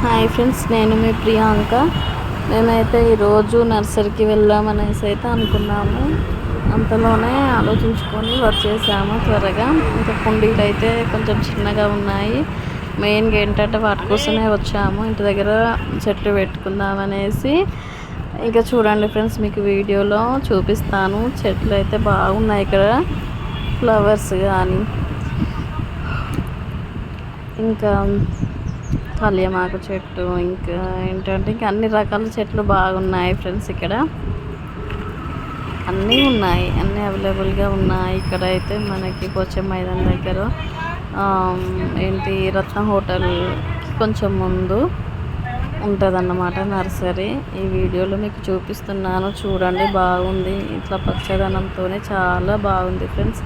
Hi friends, నేను మీ ప్రియాంక. మేమైతే ఈరోజు నర్సరీకి వెళ్దామనేసి అయితే అనుకున్నాము. అంతలోనే ఆలోచించుకొని వచ్చేసాము త్వరగా. ఇంకా కుండీలు అయితే కొంచెం చిన్నగా ఉన్నాయి. మెయిన్గా ఏంటంటే వాటి కోసమే వచ్చాము. ఇంటి దగ్గర చెట్లు పెట్టుకుందామనేసి. ఇంకా చూడండి ఫ్రెండ్స్, మీకు వీడియోలో చూపిస్తాను. చెట్లు అయితే బాగున్నాయి ఇక్కడ, ఫ్లవర్స్ కానీ ఇంకా కళ్యామాకు చెట్టు, ఇంకా ఏంటంటే ఇంకా అన్ని రకాల చెట్లు బాగున్నాయి ఫ్రెండ్స్. ఇక్కడ అన్నీ ఉన్నాయి, అన్నీ అవైలబుల్గా ఉన్నాయి. ఇక్కడ అయితే మనకి పోచం మైదాన్ దగ్గర ఏంటి రత్న హోటల్ కొంచెం ముందు ఉంటుందన్నమాట నర్సరీ. ఈ వీడియోలో మీకు చూపిస్తున్నాను, చూడండి. బాగుంది, ఇట్లా పచ్చదనంతోనే చాలా బాగుంది ఫ్రెండ్స్.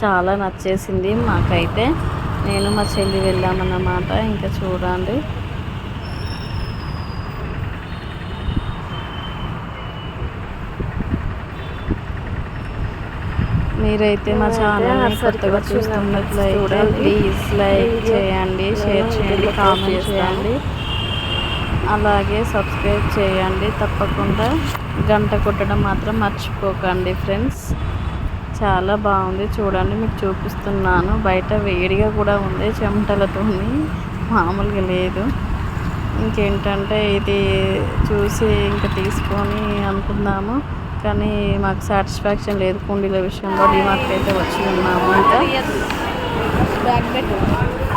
చాలా నచ్చేసింది మాకైతే. నేను మా చెల్లి వెళ్ళామన్నమాట. ఇంకా చూడండి, మీరైతే మా ఛానల్ని కొత్తగా చూస్తున్నట్లయితే ప్లీజ్ లైక్ చేయండి, షేర్ చేయండి, కామెంట్ చేయండి, అలాగే సబ్స్క్రైబ్ చేయండి. తప్పకుండా గంట కొట్టడం మాత్రం మర్చిపోకండి ఫ్రెండ్స్. చాలా బాగుంది, చూడండి. మీకు చూపిస్తున్నాను. బయట వేడిగా కూడా ఉంది, చెమటలతో, మామూలుగా లేదు. ఇంకేంటంటే ఇది చూసి ఇంకా తీసుకొని అనుకుందాము, కానీ మాకు సాటిస్ఫాక్షన్ లేదు కుండీల విషయంలో. డిమార్ట్కి అయితే వచ్చి ఉన్నాము, ఇంకా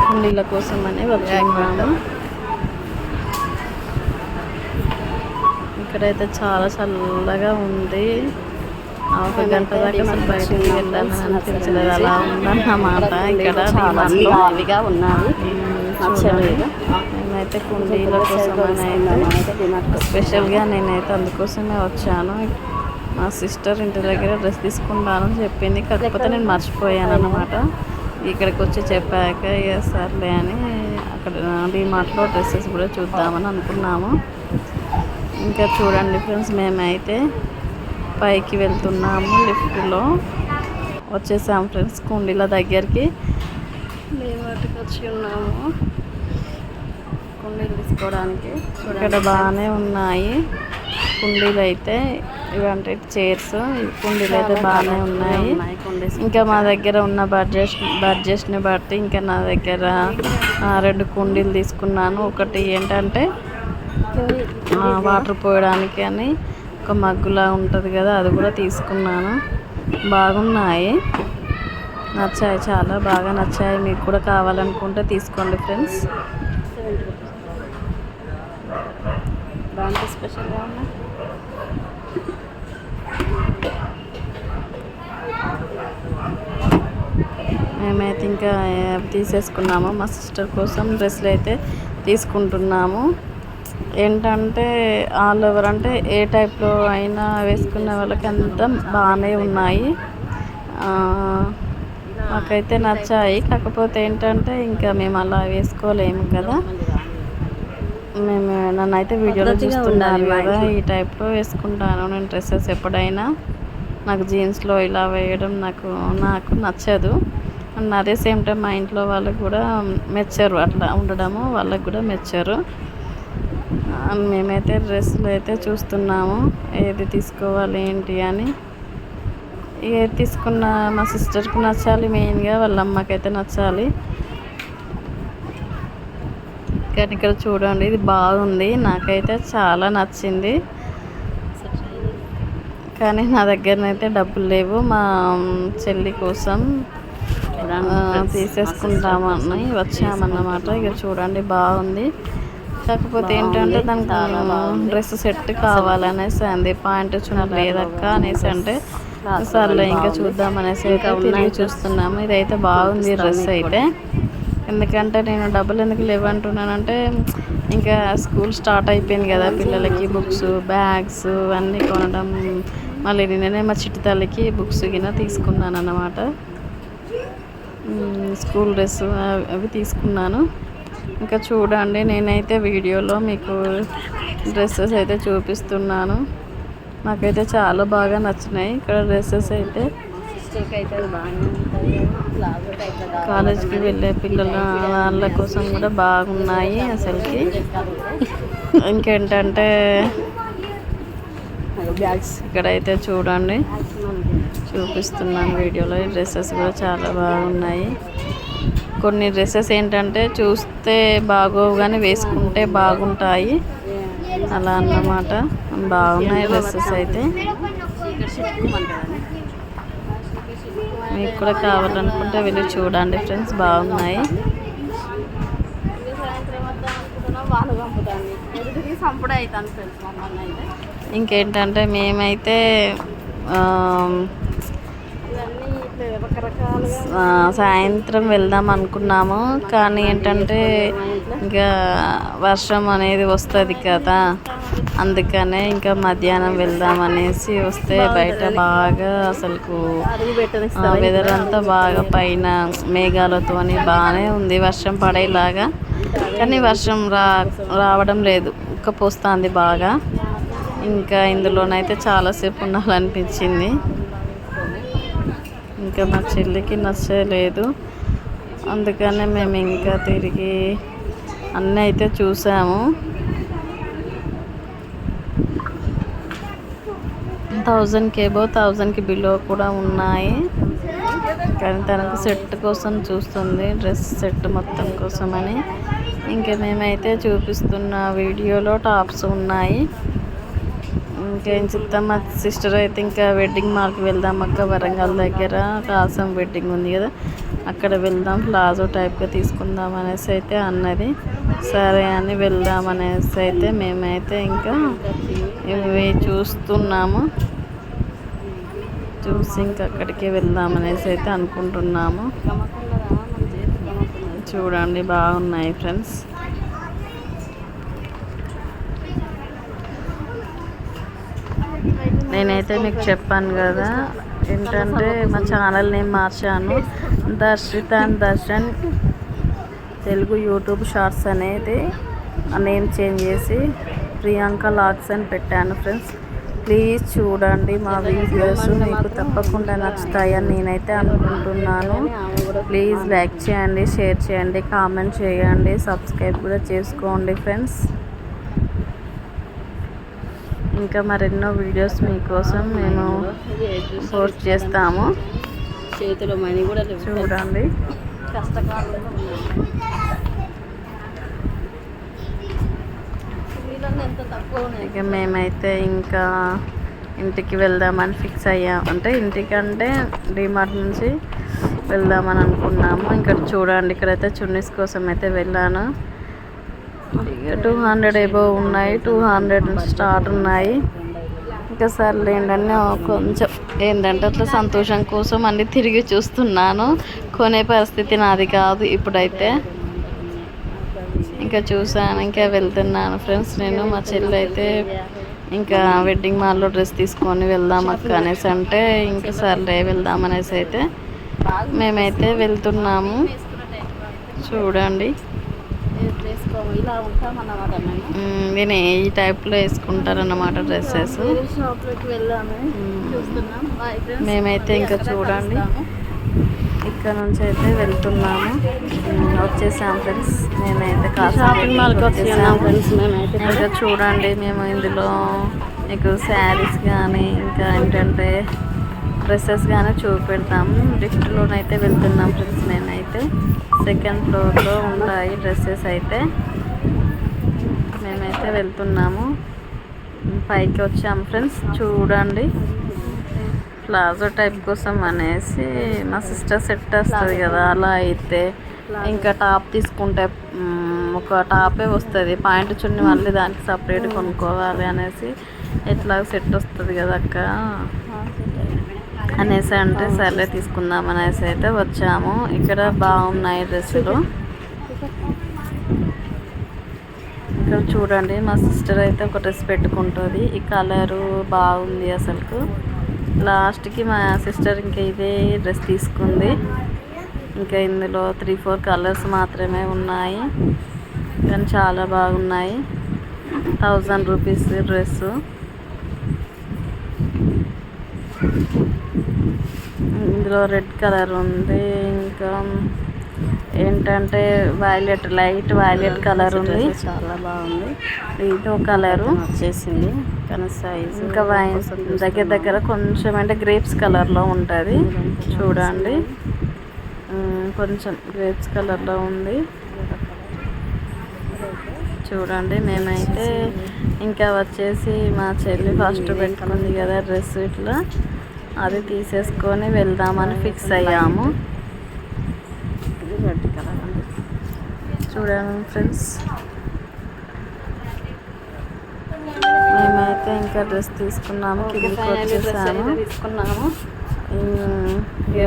కుండీల కోసం అని వచ్చి ఉన్నాము. ఇక్కడైతే చాలా చల్లగా ఉంది. ఒక గంట దాకా అసలు బయటికి వెళ్ళాలని అనిపించలేదు, అలా ఉందన్నమాట. ఇక్కడ హెవీగా ఉన్నాయి. మేమైతే కుండీల కోసం అయితే స్పెషల్గా నేనైతే అందుకోసమే వచ్చాను. మా సిస్టర్ ఇంటి దగ్గర డ్రెస్ తీసుకుంటానని చెప్పింది, కాకపోతే నేను మర్చిపోయాను అన్నమాట. ఇక్కడికి వచ్చి చెప్పాక ఇక సర్లే అని అక్కడ డిమార్ట్లో డ్రెస్సెస్ కూడా చూద్దామని అనుకున్నాము. ఇంకా చూడండి ఫ్రెండ్స్, మేమైతే పైకి వెళ్తున్నాము. లిఫ్ట్లో వచ్చేసాము ఫ్రెండ్స్ కుండీల దగ్గరికి. వాటికి వచ్చి ఉన్నాము కుండీలు తీసుకోవడానికి. ఇక్కడ బాగానే ఉన్నాయి కుండీలు అయితే. ఇవంటే చైర్స్, కుండీలు అయితే బాగానే ఉన్నాయి. ఇంకా మా దగ్గర ఉన్న బడ్జెట్ని బట్టి ఇంకా నా దగ్గర 2 కుండీలు తీసుకున్నాను. ఒకటి ఏంటంటే వాటర్ పోయడానికి అని ఒక మగ్గులా ఉంటుంది కదా, అది కూడా తీసుకున్నాను. బాగున్నాయి, నచ్చాయి, చాలా బాగా నచ్చాయి. మీకు కూడా కావాలనుకుంటే తీసుకోండి ఫ్రెండ్స్. దాంట్లో స్పెషల్గా ఉన్నాయి. మేమైతే ఇంకా తీసేసుకున్నాము. మా సిస్టర్ కోసం డ్రెస్సులు అయితే తీసుకుంటున్నాము. ఏంటంటే ఆల్ ఓవర్, అంటే ఏ టైప్లో అయినా వేసుకునే వాళ్ళకి అంతా బాగానే ఉన్నాయి. మాకైతే నచ్చాయి. కాకపోతే ఏంటంటే ఇంకా మేము అలా వేసుకోలేము కదా. నన్ను అయితే వీడియోలో చూస్తున్నారు కదా, ఈ టైప్లో వేసుకుంటాను నేను డ్రెస్సెస్. ఎప్పుడైనా నాకు జీన్స్లో ఇలా వేయడం నాకు నచ్చదు. అండ్ అదే సేమ్ టైం మా ఇంట్లో వాళ్ళకి కూడా మెచ్చరు, అట్లా ఉండడము వాళ్ళకి కూడా మెచ్చరు. మేమైతే డ్రెస్సులు అయితే చూస్తున్నాము, ఏది తీసుకోవాలి ఏంటి అని. ఏది తీసుకున్న మా సిస్టర్కి నచ్చాలి, మెయిన్గా వాళ్ళ అమ్మకైతే నచ్చాలి. కానీ ఇక్కడ చూడండి, ఇది బాగుంది, నాకైతే చాలా నచ్చింది. కానీ నా దగ్గరనైతే డబ్బులు లేవు. మా చెల్లి కోసం తీసేసుకుంటామని వచ్చామన్నమాట. ఇక చూడండి, బాగుంది. కాకపోతే ఏంటంటే దానికి డ్రెస్ సెట్ కావాలనేసి అంది. పాయింట్ లేదక్క అనేసి అంటే సర్లే ఇంకా చూద్దామనేసి అయితే తిరిగి చూస్తున్నాము. ఇదైతే బాగుంది డ్రెస్ అయితే. ఎందుకంటే నేను డబ్బులు ఎందుకు లేవంటున్నానంటే, ఇంకా స్కూల్ స్టార్ట్ అయిపోయింది కదా పిల్లలకి, బుక్స్, బ్యాగ్స్ అన్నీ కొనడం. మళ్ళీ నేనే మా చిట్టి తల్లికి బుక్స్ గిన తీసుకున్నాను అన్నమాట. స్కూల్ డ్రెస్ అవి తీసుకున్నాను. ఇంకా చూడండి, నేనైతే వీడియోలో మీకు డ్రెస్సెస్ అయితే చూపిస్తున్నాను. నాకైతే చాలా బాగా నచ్చినాయి ఇక్కడ డ్రెస్సెస్ అయితే. సిస్టర్కి అయితే బాగానే ఉంటుంది. కాలేజ్కి వెళ్ళే పిల్లల వాళ్ళ కోసం కూడా బాగున్నాయి అసలుకి. ఇంకేంటంటే ఇక్కడైతే చూడండి, చూపిస్తున్నాను వీడియోలో. ఈ డ్రెస్సెస్ కూడా చాలా బాగున్నాయి. కొన్ని డ్రెస్సెస్ ఏంటంటే చూస్తే బాగోవు కానీ వేసుకుంటే బాగుంటాయి, అలా అన్నమాట. బాగున్నాయి డ్రెస్సెస్ అయితే. మీకు కూడా కావాలనుకుంటే వెళ్ళి చూడండి ఫ్రెండ్స్, బాగున్నాయి. ఇంకేంటంటే మేమైతే సాయంత్రం వెళ్దాం అనుకున్నాము, కానీ ఏంటంటే ఇంకా వర్షం అనేది వస్తుంది కదా, అందుకనే ఇంకా మధ్యాహ్నం వెళ్దాం అనేసి వస్తే బయట బాగా అసలుకు వెదర్ అంతా బాగా పైన మేఘాలతోని బాగానే ఉంది, వర్షం పడేలాగా. కానీ వర్షం రావడం లేదు, ఉక్కపోస్తుంది బాగా. ఇంకా ఇందులోనైతే చాలాసేపు ఉండాలనిపించింది. ఇంకా మా చెల్లికి నచ్చలేదు, అందుకనే మేము ఇంకా తిరిగి అన్నీ అయితే చూసాము. 1000కి అబో 1000కి బిలో కూడా ఉన్నాయి. కానీ తనకు సెట్ కోసం చూస్తుంది, డ్రెస్ సెట్ మొత్తం కోసం అని. ఇంకా మేమైతే చూపిస్తున్న వీడియోలో టాప్స్ ఉన్నాయి. ఇంకేం చెప్తాం, మా సిస్టర్ అయితే ఇంకా వెడ్డింగ్ మాల్కి వెళ్దాం అక్క, వరంగల్ దగ్గర కాసం వెడ్డింగ్ ఉంది కదా, అక్కడ వెళ్దాం, ప్లాజో టైప్గా తీసుకుందాం అనేసి అయితే అన్నది. సరే అని వెళ్దాం అనేసి అయితే మేమైతే ఇంకా ఇవి చూస్తున్నాము. చూసి ఇంకా అక్కడికి వెళ్దాం అనేసి అయితే అనుకుంటున్నాము. చూడండి బాగున్నాయి ఫ్రెండ్స్. నేనైతే మీకు చెప్పాను కదా ఏంటంటే మా ఛానల్ నేమ్ మార్చాను, Darshitha and Darshan Telugu YouTube shorts అనేది నేమ్ చేంజ్ చేసి ప్రియాంక లాగ్స్ అని పెట్టాను ఫ్రెండ్స్. ప్లీజ్ చూడండి, మా వీడియోస్ మీకు తప్పకుండా నచ్చుతాయని నేనైతే అనుకుంటున్నాను. ప్లీజ్ లైక్ చేయండి, షేర్ చేయండి, కామెంట్ చేయండి, సబ్స్క్రైబ్ కూడా చేసుకోండి ఫ్రెండ్స్. ఇంకా మరెన్నో వీడియోస్ మీకోసం మేము పోస్ట్ చేస్తాము. చేతిలో మనీ కూడా చూడండి. కష్టకాలంలో ఎంత తక్కువ. ఇక మేమైతే ఇంకా ఇంటికి వెళ్దామని ఫిక్స్ అయ్యాం, అంటే ఇంటికంటే డిమార్ట్ నుంచి వెళ్దామని అనుకున్నాము. ఇక్కడ చూడండి, ఇక్కడైతే చున్నీస్ కోసం అయితే వెళ్ళాను. ఇక 200 అబోవ్ ఉన్నాయి, 200 నుంచి స్టార్ట్ ఉన్నాయి. ఇంకా సర్లే ఏంటంటే కొంచెం ఏంటంటే అట్లా సంతోషం కోసం అన్నీ తిరిగి చూస్తున్నాను. కొనే పరిస్థితి నాది కాదు ఇప్పుడైతే. ఇంకా చూసాను, ఇంకా వెళ్తున్నాను ఫ్రెండ్స్. నేను మా చెల్లి అయితే ఇంకా వెడ్డింగ్ మాల్లో డ్రెస్ తీసుకొని వెళ్దాం అక్క అనేసి అంటే ఇంకా సర్లే వెళ్దాం అనేసి అయితే మేమైతే వెళ్తున్నాము. చూడండి, ఇలా ఉంటామన్నమాట. నేను ఈ టైప్లో వేసుకుంటారన్నమాట డ్రెస్సెస్. షాప్లోకి వెళ్ళాము, చూస్తున్నాం. మేమైతే ఇంకా చూడండి ఇక్కడ నుంచి అయితే వెళ్తున్నాము, వచ్చేసాం ఫ్రెండ్స్. మేమైతే షాపింగ్ మాల్కి వచ్చేసాము ఫ్రెండ్స్. మేమైతే ఇంకా చూడండి, మేము ఇందులో మీకు శారీస్ కానీ ఇంకా ఏంటంటే డ్రెస్సెస్ కానీ చూపెడతాము. లిఫ్ట్లోనైతే వెళ్తున్నాం ఫ్రెండ్స్. నేనైతే సెకండ్ ఫ్లోర్లో ఉంటాయి డ్రెస్సెస్ అయితే. మేమైతే వెళ్తున్నాము, పైకి వచ్చాము ఫ్రెండ్స్. చూడండి, ప్లాజో టైప్ కోసం అనేసి మా సిస్టర్ సెట్ వస్తుంది కదా, అలా అయితే ఇంకా టాప్ తీసుకుంటే ఒక టాపే వస్తుంది, పాయింట్ చున్నీ మళ్ళీ దానికి సపరేట్ కొనుక్కోవాలి అనేసి ఎట్లా సెట్ వస్తుంది కదా అక్క అనేసి అంటే సర్లే తీసుకుందాం అనేసి అయితే వచ్చాము. ఇక్కడ బాగున్నాయి డ్రెస్సులు. ఇక్కడ చూడండి, మా సిస్టర్ అయితే ఒక డ్రెస్ పెట్టుకుంటుంది. ఈ కలరు బాగుంది అసలుకు. లాస్ట్కి మా సిస్టర్ ఇంకా ఇదే డ్రెస్ తీసుకుంది. ఇంకా ఇందులో 3-4 కలర్స్ మాత్రమే ఉన్నాయి, కానీ చాలా బాగున్నాయి. 1000 రూపీస్ డ్రెస్సు. ఇందులో రెడ్ కలర్ ఉంది, ఇంకా ఏంటంటే వైలెట్, లైట్ వైలెట్ కలర్ ఉంది. చాలా బాగుంది. ఇదో కలరు వచ్చేసింది కానీ సైజ్ ఇంకా వైన్ దగ్గర దగ్గర కొంచెం అంటే గ్రేప్స్ కలర్లో ఉంటుంది చూడండి. కొంచెం గ్రేప్స్ కలర్లో ఉంది చూడండి. మేమైతే ఇంకా వచ్చేసి మా చెల్లి ఫస్ట్ పెట్టుకుంది కదా డ్రెస్, ఇట్లా అది తీసేసుకొని వెళ్దామని ఫిక్స్ అయ్యాము. రెడ్ కలర్ చూడండి ఫ్రెండ్స్, మేమైతే ఇంకా డ్రెస్ తీసుకున్నాము, కిందికి వచ్చేసాము, తీసుకున్నాము,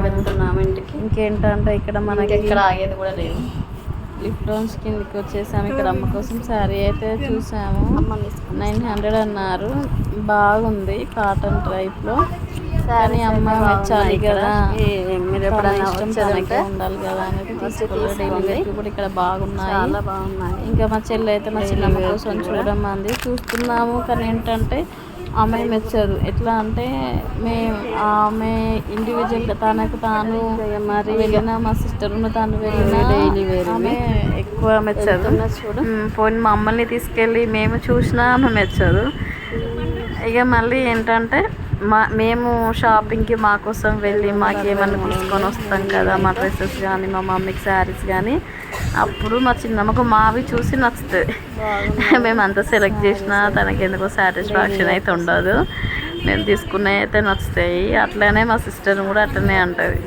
వెళ్తున్నాము ఇంటికి. ఇంకేంటంటే ఇక్కడ మనకి ఎక్కడ ఆగేది కూడా లేదు. లిఫ్ట్ లోన్స్ కిందికి వచ్చేసాము. ఇక్కడ అమ్మ కోసం శారీ అయితే చూసాము, 900 అన్నారు. బాగుంది, కాటన్ టైప్లో, కానీ అమ్మ మెచ్చాలి కదా, మీరు ఎప్పుడైనా తనకే ఉండాలి కదా అనేది తీసుకోలేదు. డైలీ వేర్ కూడా ఇక్కడ బాగున్నాయి, చాలా బాగున్నాయి. ఇంకా మా చెల్లి అయితే మా చిన్నమ్మ కోసం చూడమంది, చూస్తున్నాము. కానీ ఏంటంటే ఆమె మెచ్చదు. ఎట్లా అంటే ఆమె ఇండివిజువల్గా తనకు తాను మరి వెళ్ళిన, మా సిస్టర్ ఉన్న తాను వెళ్ళిన డైలీ వేర్ ఆమె ఎక్కువ మెచ్చదు. చూడు, పోయిన మమ్మల్ని తీసుకెళ్ళి మేము చూసినా ఆమె మెచ్చదు. ఇక మళ్ళీ ఏంటంటే మేము షాపింగ్కి మా కోసం వెళ్ళి మాకేమన్నా తీసుకొని వస్తాం కదా, మా డ్రెస్సెస్ కానీ మా మమ్మీకి శారీస్ కానీ, అప్పుడు మా చిన్నమ్మకు మావి చూసి నచ్చుతుంది. మేము అంతా సెలెక్ట్ చేసినా తనకి ఎందుకో సాటిస్ఫాక్షన్ అయితే ఉండదు. మేము తీసుకున్నవి అయితే నచ్చుతాయి. అట్లనే మా సిస్టర్ కూడా అట్లనే అంటుంది,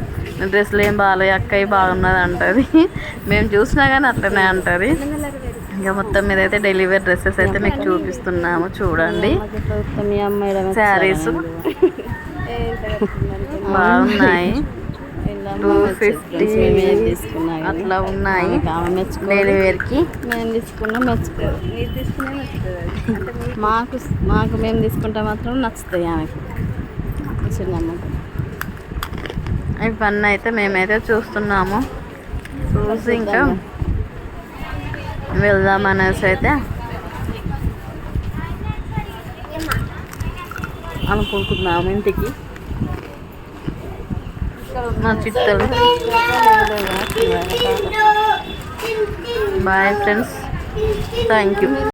డ్రెస్సులు ఏం బాగాలేదు అక్కయ్య బాగున్నది అంటుంది. మేము చూసినా కానీ అట్లనే అంటుంది. ఇంకా మొత్తం మీద అయితే డెలివరీ డ్రెస్సెస్ అయితే మీకు చూపిస్తున్నాము చూడండి. శారీస్ బాగున్నాయి, 250 అట్లా ఉన్నాయి డెలివరీకి. మేము తీసుకున్నా మెచ్చుకోదు, మాకు మేము తీసుకుంటే మాత్రం నచ్చుతాయి ఆమెకు, చిన్నమ్మకు. ఇవన్నీ అయితే మేమైతే చూస్తున్నాము, చూసి ఇంకా వెళ్దామనేసి అయితే అనుకుంటున్నాము ఇంటికి. మా చిత్తలు బాయ్ ఫ్రెండ్స్, థ్యాంక్ యూ.